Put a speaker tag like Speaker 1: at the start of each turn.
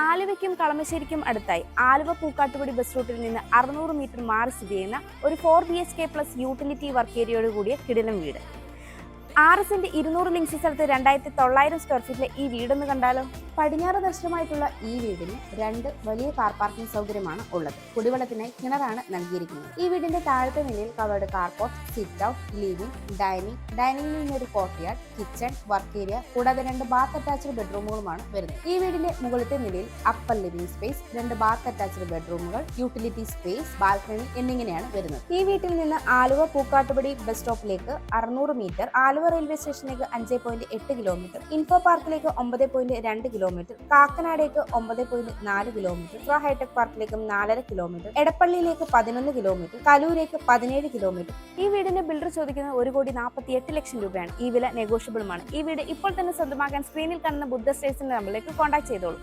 Speaker 1: ആലുവയ്ക്കും കളമശ്ശേരിക്കും അടുത്തായി ആലുവ പൂക്കാട്ടുപടി ബസ് റൂട്ടിൽ നിന്ന് 600 മീറ്റർ മാറി സ്ഥിതി ചെയ്യുന്ന ഒരു 4 BHK പ്ലസ് യൂട്ടിലിറ്റി വർക്ക് ഏരിയയോട് കൂടിയ കിടിലം വീട്. 6 സെന്റ് 200 ലിങ്സ് സ്ഥലത്ത് 2900 സ്ക്വയർ ഫീറ്റിലെ ഈ വീടൊന്ന് കണ്ടാലോ. പടിഞ്ഞാറ് ദർശനമായിട്ടുള്ള ഈ വീടിന് 2 വലിയ കാർ പാർക്കിംഗ് സൗകര്യമാണ് ഉള്ളത്. കുടിവെള്ളത്തിനായി കിണറാണ് നൽകിയിരിക്കുന്നത്. ഈ വീടിന്റെ താഴത്തെ നിലയിൽ covered carport, sit out, living, ഡൈനിങ്ങിൽ നിന്നൊരു കോർട്ട്യാർഡ്, കിച്ചൺ, വർക്ക് ഏരിയ കൂടാതെ 2 ബാത്ത് അറ്റാച്ച്ഡ് ബെഡ്റൂമുകളുമാണ് വരുന്നത്. ഈ വീടിന്റെ മുകളിലത്തെ നിലയിൽ upper living space, 2 bath attached ബെഡ്റൂമുകൾ, യൂട്ടിലിറ്റി സ്പേസ്, ബാൽക്കണി എന്നിങ്ങനെയാണ് വരുന്നത്. ഈ വീട്ടിൽ നിന്ന് ആലുവ പൂക്കാട്ടുപടി ബസ് സ്റ്റോപ്പിലേക്ക് 600 മീറ്റർ, ആലുവ റെയിൽവേ സ്റ്റേഷനിലേക്ക് 5.8 കിലോമീറ്റർ, ഇൻഫോ പാർക്കിലേക്ക് 9.2 കിലോമീറ്റർ, കാക്കനാടേക്ക് 9.4 കിലോമീറ്റർ, ഹൈടെക് പാർക്കിലേക്ക് 4.5 കിലോമീറ്റർ, എടപ്പള്ളിയിലേക്ക് 11 കിലോമീറ്റർ, കലൂരേക്ക് 17 കിലോമീറ്റർ. ഈ വീടിന്റെ ബിൽഡർ ചോദിക്കുന്നത് 1,48,00,000 രൂപയാണ്. ഈ വില നെഗോഷ്യബിളുമാണ്. ഈ വീട് ഇപ്പോൾ തന്നെ സ്വന്തമാക്കാൻ സ്ക്രീനിൽ കാണുന്ന ബുദ്ധ സ്റ്റേഷന്റെ നമ്പറിലേക്ക് കോൺടാക്ട് ചെയ്തോളൂ.